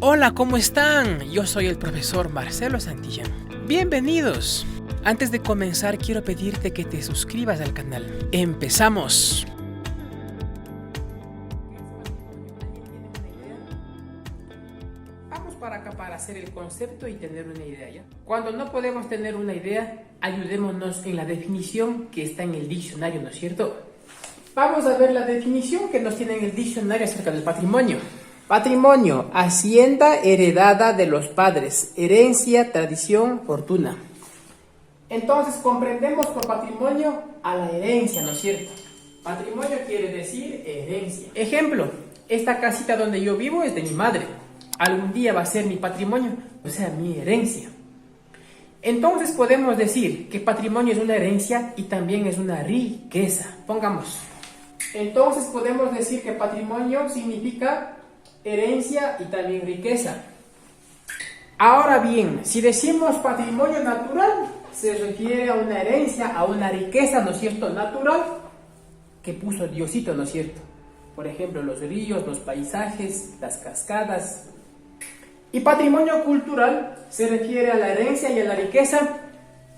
Hola, ¿cómo están? Yo soy el profesor Marcelo Santillán. Bienvenidos. Antes de comenzar, quiero pedirte que te suscribas al canal. ¡Empezamos! Vamos para acá para hacer el concepto y tener una idea, ¿ya? Cuando no podemos tener una idea, ayudémonos en la definición que está en el diccionario, ¿no es cierto? Vamos a ver la definición que nos tiene en el diccionario acerca del patrimonio. Patrimonio, hacienda heredada de los padres, herencia, tradición, fortuna. Entonces comprendemos por patrimonio a la herencia, ¿no es cierto? Patrimonio quiere decir herencia. Ejemplo, esta casita donde yo vivo es de mi madre. Algún día va a ser mi patrimonio, o sea, mi herencia. Entonces podemos decir que patrimonio es una herencia y también es una riqueza. Pongamos. Entonces podemos decir que patrimonio significa herencia y también riqueza. Ahora bien, si decimos patrimonio natural, se refiere a una herencia, a una riqueza, ¿no es cierto?, natural, que puso Diosito, ¿no es cierto? Por ejemplo, los ríos, los paisajes, las cascadas. Y patrimonio cultural se refiere a la herencia y a la riqueza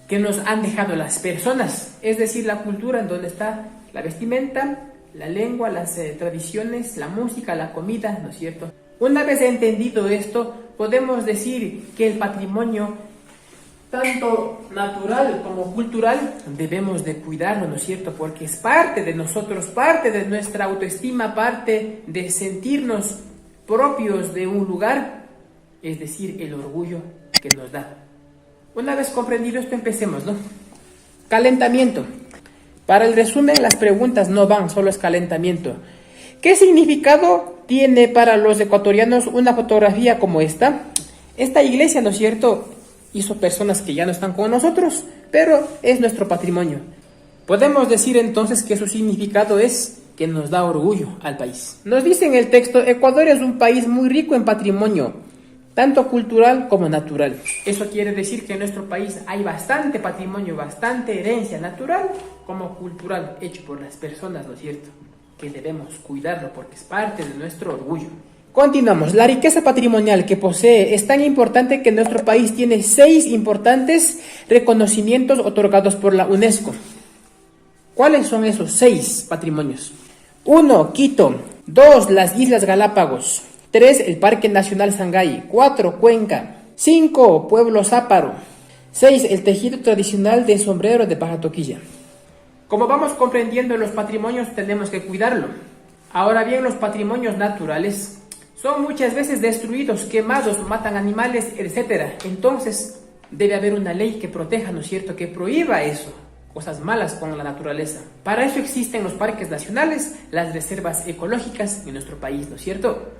que nos han dejado las personas, es decir, la cultura en donde está la vestimenta, la lengua, las tradiciones, la música, la comida, ¿no es cierto? Una vez entendido esto, podemos decir que el patrimonio, tanto natural como cultural, debemos de cuidarlo, ¿no es cierto? Porque es parte de nosotros, parte de nuestra autoestima, parte de sentirnos propios de un lugar, es decir, el orgullo que nos da. Una vez comprendido esto, empecemos, ¿no? Calentamiento. Para el resumen, las preguntas no van, solo es calentamiento. ¿Qué significado tiene para los ecuatorianos una fotografía como esta? Esta iglesia, ¿no es cierto?, hizo personas que ya no están con nosotros, pero es nuestro patrimonio. Podemos decir entonces que su significado es que nos da orgullo al país. Nos dice en el texto, Ecuador es un país muy rico en patrimonio, tanto cultural como natural. Eso quiere decir que en nuestro país hay bastante patrimonio, bastante herencia natural como cultural, hecho por las personas, ¿no es cierto?, que debemos cuidarlo porque es parte de nuestro orgullo. Continuamos. La riqueza patrimonial que posee es tan importante que nuestro país tiene 6 importantes reconocimientos otorgados por la UNESCO. ¿Cuáles son esos 6 patrimonios? 1. Quito. 2. Las Islas Galápagos. 3. El Parque Nacional Sangay. 4. Cuenca. 5. Pueblo Záparo. 6. El tejido tradicional de sombrero de paja toquilla. Como vamos comprendiendo, los patrimonios tenemos que cuidarlo. Ahora bien, los patrimonios naturales son muchas veces destruidos, quemados, matan animales, etc. Entonces, debe haber una ley que proteja, ¿no es cierto?, que prohíba eso, cosas malas con la naturaleza. Para eso existen los parques nacionales, las reservas ecológicas en nuestro país, ¿no es cierto?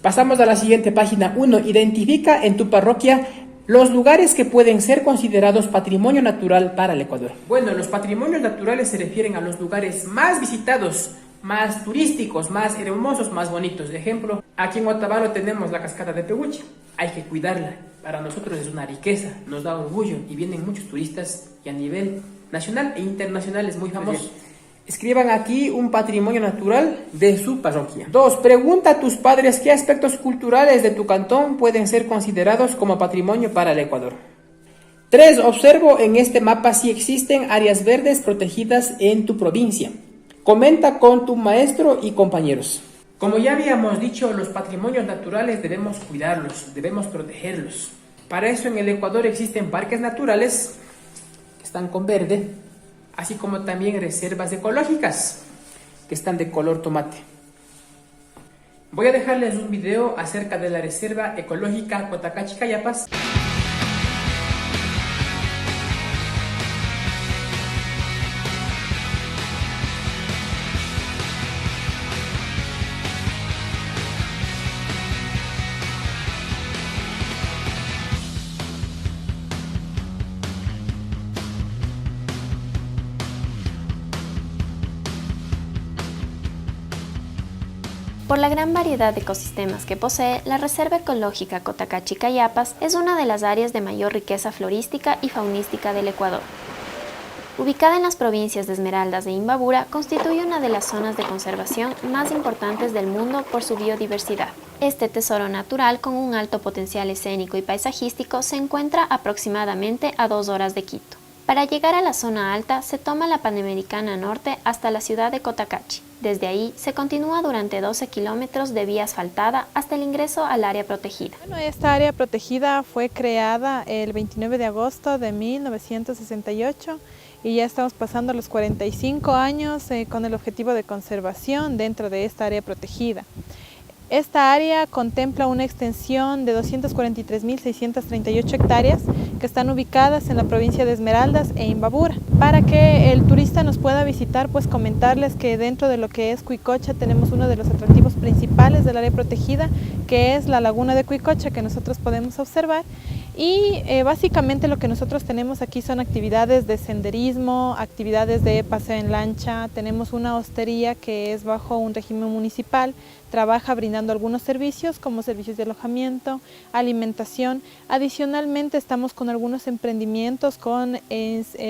Pasamos a la siguiente página. 1. Identifica en tu parroquia los lugares que pueden ser considerados patrimonio natural para el Ecuador. Bueno, los patrimonios naturales se refieren a los lugares más visitados, más turísticos, más hermosos, más bonitos. De ejemplo, aquí en Otavalo tenemos la cascada de Pehuchi. Hay que cuidarla. Para nosotros es una riqueza, nos da orgullo y vienen muchos turistas y a nivel nacional e internacional es muy famoso. Escriban aquí un patrimonio natural de su parroquia. 2. Pregunta a tus padres qué aspectos culturales de tu cantón pueden ser considerados como patrimonio para el Ecuador. 3. Observo en este mapa si existen áreas verdes protegidas en tu provincia. Comenta con tu maestro y compañeros. Como ya habíamos dicho, los patrimonios naturales debemos cuidarlos, debemos protegerlos. Para eso en el Ecuador existen parques naturales que están con verde, así como también reservas ecológicas que están de color tomate. Voy a dejarles un video acerca de la reserva ecológica Cotacachi Cayapas. Por la gran variedad de ecosistemas que posee, la Reserva Ecológica Cotacachi Cayapas es una de las áreas de mayor riqueza florística y faunística del Ecuador. Ubicada en las provincias de Esmeraldas e Imbabura, constituye una de las zonas de conservación más importantes del mundo por su biodiversidad. Este tesoro natural, con un alto potencial escénico y paisajístico, se encuentra aproximadamente a 2 horas de Quito. Para llegar a la zona alta se toma la Panamericana Norte hasta la ciudad de Cotacachi. Desde ahí se continúa durante 12 kilómetros de vía asfaltada hasta el ingreso al área protegida. Bueno, esta área protegida fue creada el 29 de agosto de 1968 y ya estamos pasando los 45 años con el objetivo de conservación dentro de esta área protegida. Esta área contempla una extensión de 243.638 hectáreas que están ubicadas en la provincia de Esmeraldas e Imbabura. Para que el turista nos pueda visitar, pues comentarles que dentro de lo que es Cuicocha tenemos uno de los atractivos principales del área protegida, que es la laguna de Cuicocha, que nosotros podemos observar. Y básicamente lo que nosotros tenemos aquí son actividades de senderismo, actividades de paseo en lancha, tenemos una hostería que es bajo un régimen municipal, trabaja brindando algunos servicios como servicios de alojamiento, alimentación. Adicionalmente estamos con algunos emprendimientos, con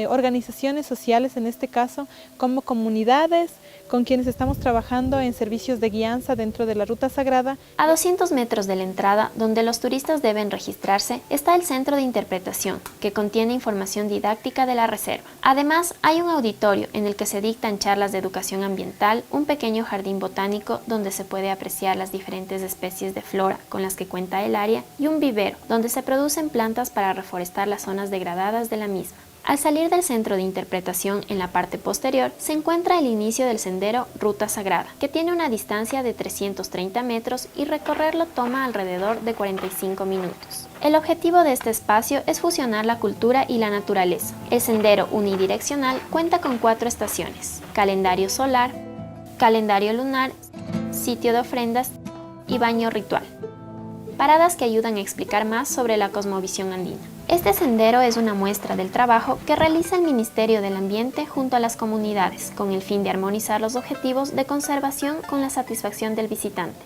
organizaciones sociales en este caso, como comunidades, con quienes estamos trabajando en servicios de guianza dentro de la Ruta Sagrada. A 200 metros de la entrada, donde los turistas deben registrarse, está el Centro de Interpretación, que contiene información didáctica de la reserva. Además, hay un auditorio en el que se dictan charlas de educación ambiental, un pequeño jardín botánico donde se puede apreciar las diferentes especies de flora con las que cuenta el área y un vivero donde se producen plantas para reforestar las zonas degradadas de la misma. Al salir del centro de interpretación, en la parte posterior, se encuentra el inicio del sendero Ruta Sagrada, que tiene una distancia de 330 metros y recorrerlo toma alrededor de 45 minutos. El objetivo de este espacio es fusionar la cultura y la naturaleza. El sendero unidireccional cuenta con 4 estaciones: calendario solar, calendario lunar, sitio de ofrendas y baño ritual. Paradas que ayudan a explicar más sobre la cosmovisión andina. Este sendero es una muestra del trabajo que realiza el Ministerio del Ambiente junto a las comunidades, con el fin de armonizar los objetivos de conservación con la satisfacción del visitante.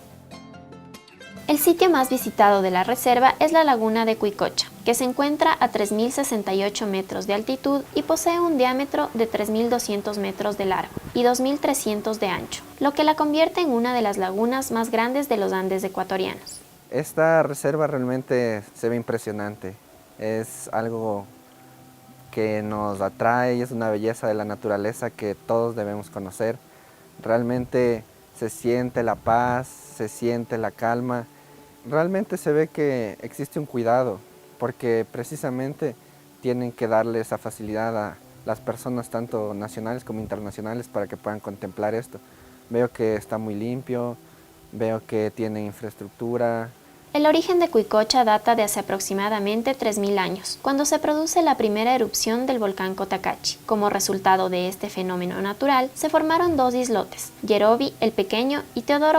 El sitio más visitado de la reserva es la laguna de Cuicocha, que se encuentra a 3.068 metros de altitud y posee un diámetro de 3.200 metros de largo y 2.300 de ancho, lo que la convierte en una de las lagunas más grandes de los Andes ecuatorianos. Esta reserva realmente se ve impresionante. Es algo que nos atrae y es una belleza de la naturaleza que todos debemos conocer. Realmente se siente la paz, se siente la calma. Realmente se ve que existe un cuidado, porque precisamente tienen que darle esa facilidad a las personas, tanto nacionales como internacionales, para que puedan contemplar esto. Veo que está muy limpio, veo que tiene infraestructura. El origen de Cuicocha data de hace aproximadamente 3.000 años, cuando se produce la primera erupción del volcán Cotacachi. Como resultado de este fenómeno natural, se formaron 2 islotes, Yerobi el Pequeño y Teodoro